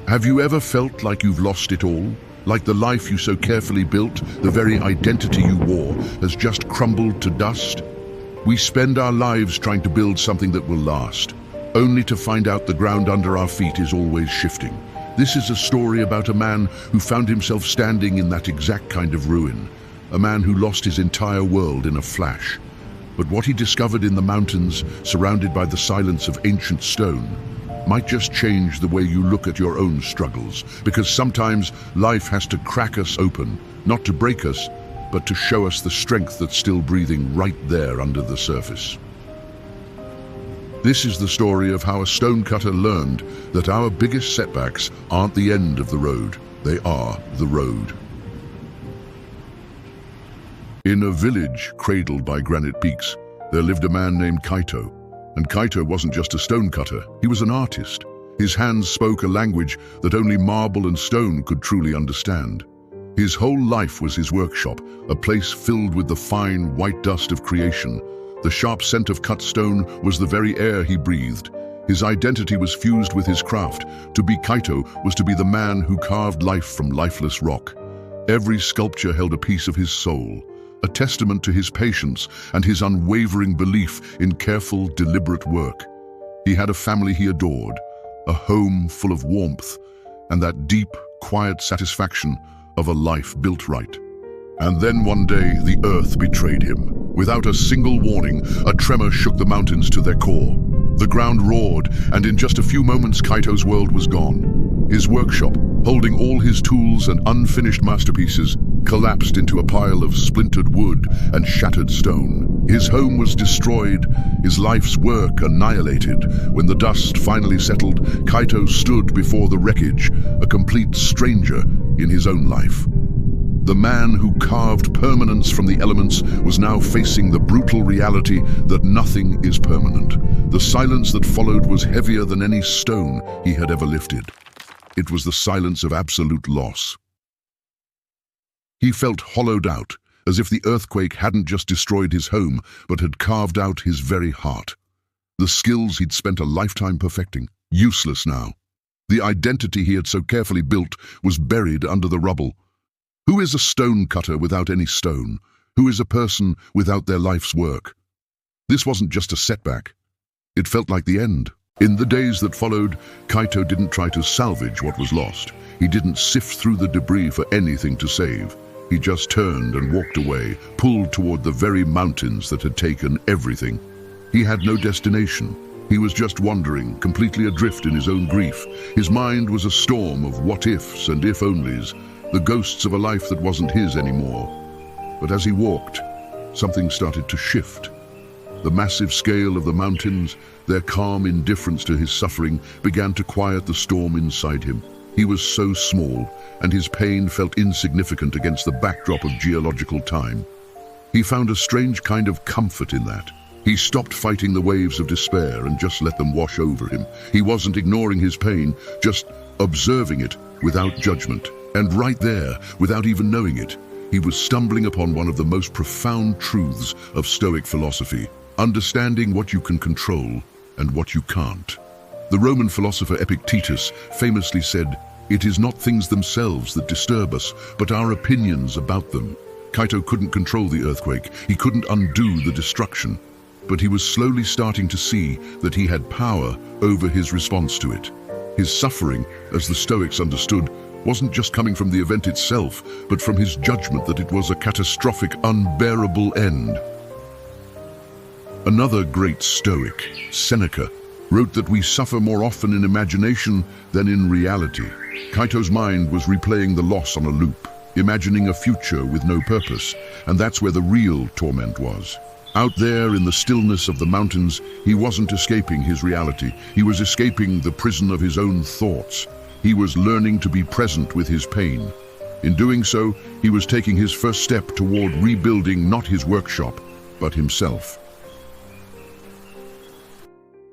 Have you ever felt like you've lost it all? Like the life you so carefully built, the very identity you wore, has just crumbled to dust? We spend our lives trying to build something that will last, only to find out the ground under our feet is always shifting. This is a story about a man who found himself standing in that exact kind of ruin, a man who lost his entire world in a flash. But what he discovered in the mountains, surrounded by the silence of ancient stone, might just change the way you look at your own struggles, because sometimes life has to crack us open, not to break us, but to show us the strength that's still breathing right there under the surface. This is the story of how a stonecutter learned that our biggest setbacks aren't the end of the road, they are the road. In a village cradled by granite peaks, there lived a man named Kaito. And Kaito wasn't just a stonecutter, he was an artist. His hands spoke a language that only marble and stone could truly understand. His whole life was his workshop, a place filled with the fine, white dust of creation. The sharp scent of cut stone was the very air he breathed. His identity was fused with his craft. To be Kaito was to be the man who carved life from lifeless rock. Every sculpture held a piece of his soul, a testament to his patience and his unwavering belief in careful, deliberate work. He had a family he adored, a home full of warmth, and that deep, quiet satisfaction of a life built right. And then one day, the earth betrayed him. Without a single warning, a tremor shook the mountains to their core. The ground roared, and in just a few moments, Kaito's world was gone. His workshop, holding all his tools and unfinished masterpieces, collapsed into a pile of splintered wood and shattered stone. His home was destroyed, his life's work annihilated. When the dust finally settled, Kaito stood before the wreckage, a complete stranger in his own life. The man who carved permanence from the elements was now facing the brutal reality that nothing is permanent. The silence that followed was heavier than any stone he had ever lifted. It was the silence of absolute loss. He felt hollowed out, as if the earthquake hadn't just destroyed his home, but had carved out his very heart. The skills he'd spent a lifetime perfecting, useless now. The identity he had so carefully built was buried under the rubble. Who is a stonecutter without any stone? Who is a person without their life's work? This wasn't just a setback. It felt like the end. In the days that followed, Kaito didn't try to salvage what was lost. He didn't sift through the debris for anything to save. He just turned and walked away, pulled toward the very mountains that had taken everything. He had no destination. He was just wandering, completely adrift in his own grief. His mind was a storm of what-ifs and if-onlys, the ghosts of a life that wasn't his anymore. But as he walked, something started to shift. The massive scale of the mountains, their calm indifference to his suffering, began to quiet the storm inside him. He was so small, and his pain felt insignificant against the backdrop of geological time. He found a strange kind of comfort in that. He stopped fighting the waves of despair and just let them wash over him. He wasn't ignoring his pain, just observing it without judgment. And right there, without even knowing it, he was stumbling upon one of the most profound truths of Stoic philosophy, understanding what you can control and what you can't. The Roman philosopher Epictetus famously said, "It is not things themselves that disturb us, but our opinions about them." Kaito couldn't control the earthquake, he couldn't undo the destruction, but he was slowly starting to see that he had power over his response to it. His suffering, as the Stoics understood, wasn't just coming from the event itself, but from his judgment that it was a catastrophic, unbearable end. Another great Stoic, Seneca, wrote that we suffer more often in imagination than in reality. Kaito's mind was replaying the loss on a loop, imagining a future with no purpose, and that's where the real torment was. Out there in the stillness of the mountains, he wasn't escaping his reality. He was escaping the prison of his own thoughts. He was learning to be present with his pain. In doing so, he was taking his first step toward rebuilding not his workshop, but himself.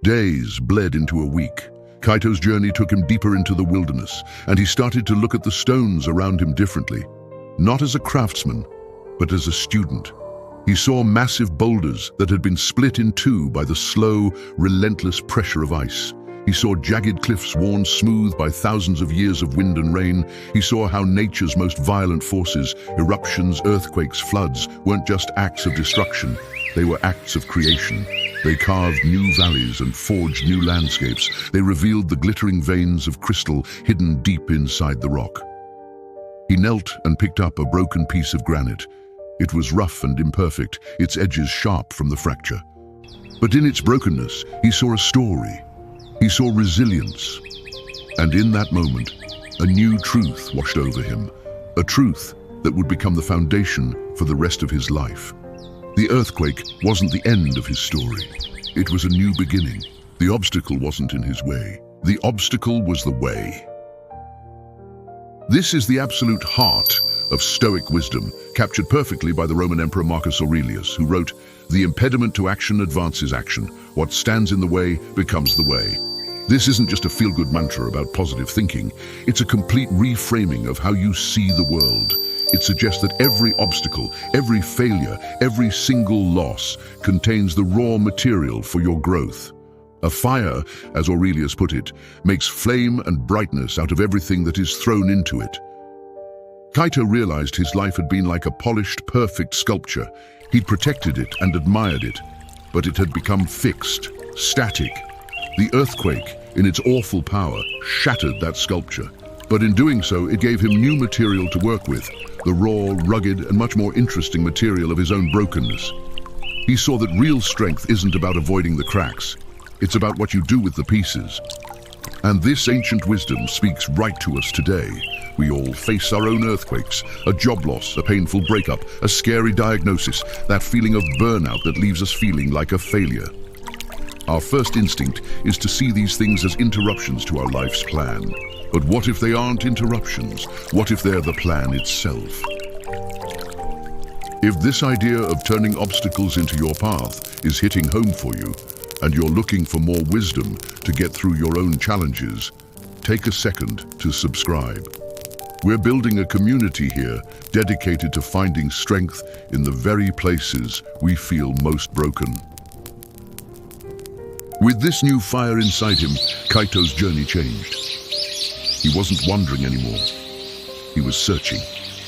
Days bled into a week. Kaito's journey took him deeper into the wilderness, and he started to look at the stones around him differently. Not as a craftsman, but as a student. He saw massive boulders that had been split in two by the slow, relentless pressure of ice. He saw jagged cliffs worn smooth by thousands of years of wind and rain. He saw how nature's most violent forces, eruptions, earthquakes, floods, weren't just acts of destruction. They were acts of creation. They carved new valleys and forged new landscapes. They revealed the glittering veins of crystal hidden deep inside the rock. He knelt and picked up a broken piece of granite. It was rough and imperfect, its edges sharp from the fracture. But in its brokenness, he saw a story. He saw resilience. And in that moment, a new truth washed over him. A truth that would become the foundation for the rest of his life. The earthquake wasn't the end of his story. It was a new beginning. The obstacle wasn't in his way. The obstacle was the way. This is the absolute heart of Stoic wisdom, captured perfectly by the Roman Emperor Marcus Aurelius, who wrote, "The impediment to action advances action. What stands in the way becomes the way." This isn't just a feel-good mantra about positive thinking. It's a complete reframing of how you see the world. It suggests that every obstacle, every failure, every single loss contains the raw material for your growth. A fire, as Aurelius put it, makes flame and brightness out of everything that is thrown into it. Kaito realized his life had been like a polished, perfect sculpture. He'd protected it and admired it, but it had become fixed, static. The earthquake, in its awful power, shattered that sculpture. But in doing so, it gave him new material to work with, the raw, rugged, and much more interesting material of his own brokenness. He saw that real strength isn't about avoiding the cracks. It's about what you do with the pieces. And this ancient wisdom speaks right to us today. We all face our own earthquakes, a job loss, a painful breakup, a scary diagnosis, that feeling of burnout that leaves us feeling like a failure. Our first instinct is to see these things as interruptions to our life's plan. But what if they aren't interruptions? What if they're the plan itself? If this idea of turning obstacles into your path is hitting home for you, and you're looking for more wisdom to get through your own challenges, take a second to subscribe. We're building a community here dedicated to finding strength in the very places we feel most broken. With this new fire inside him, Kaito's journey changed. He wasn't wandering anymore. He was searching.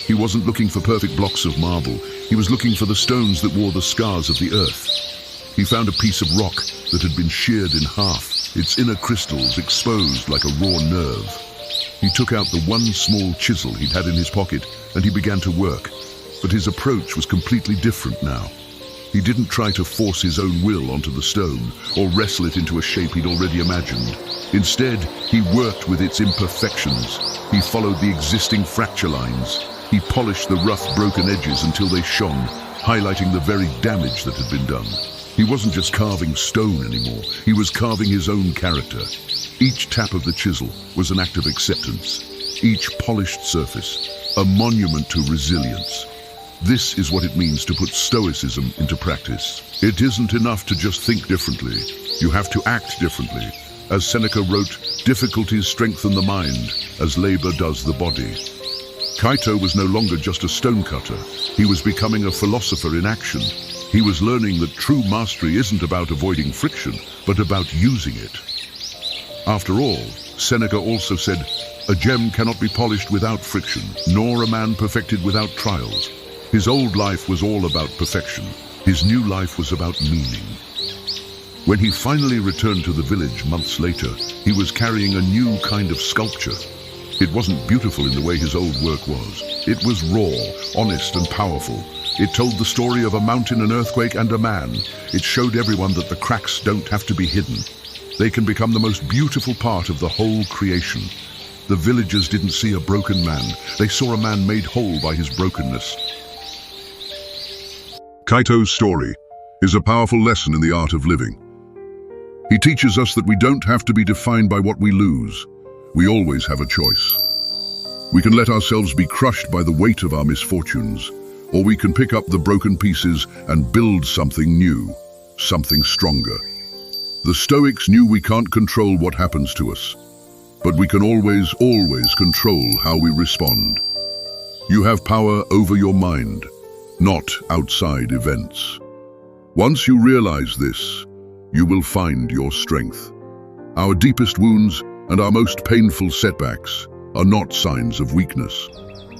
He wasn't looking for perfect blocks of marble. He was looking for the stones that wore the scars of the earth. He found a piece of rock that had been sheared in half, its inner crystals exposed like a raw nerve. He took out the one small chisel he'd had in his pocket and he began to work. But his approach was completely different now. He didn't try to force his own will onto the stone or wrestle it into a shape he'd already imagined. Instead, he worked with its imperfections. He followed the existing fracture lines. He polished the rough, broken edges until they shone, highlighting the very damage that had been done. He wasn't just carving stone anymore. He was carving his own character. Each tap of the chisel was an act of acceptance. Each polished surface, a monument to resilience. This is what it means to put stoicism into practice. It isn't enough to just think differently. You have to act differently. As Seneca wrote, difficulties strengthen the mind, as labor does the body. Kaito was no longer just a stonecutter. He was becoming a philosopher in action. He was learning that true mastery isn't about avoiding friction, but about using it. After all, Seneca also said, "A gem cannot be polished without friction, nor a man perfected without trials." His old life was all about perfection. His new life was about meaning. When he finally returned to the village months later, he was carrying a new kind of sculpture. It wasn't beautiful in the way his old work was. It was raw, honest, and powerful. It told the story of a mountain, an earthquake, and a man. It showed everyone that the cracks don't have to be hidden. They can become the most beautiful part of the whole creation. The villagers didn't see a broken man. They saw a man made whole by his brokenness. Kaito's story is a powerful lesson in the art of living. He teaches us that we don't have to be defined by what we lose. We always have a choice. We can let ourselves be crushed by the weight of our misfortunes, or we can pick up the broken pieces and build something new, something stronger. The Stoics knew we can't control what happens to us, but we can always control how we respond. You have power over your mind, not outside events. Once you realize this, you will find your strength. Our deepest wounds and our most painful setbacks are not signs of weakness.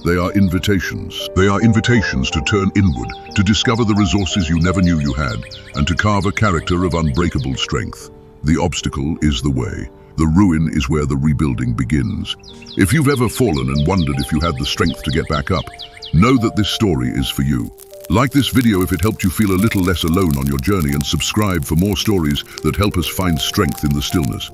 They are invitations. They are invitations to turn inward, to discover the resources you never knew you had, and to carve a character of unbreakable strength. The obstacle is the way. The ruin is where the rebuilding begins. If you've ever fallen and wondered if you had the strength to get back up, know that this story is for you. Like this video if it helped you feel a little less alone on your journey, and subscribe for more stories that help us find strength in the stillness.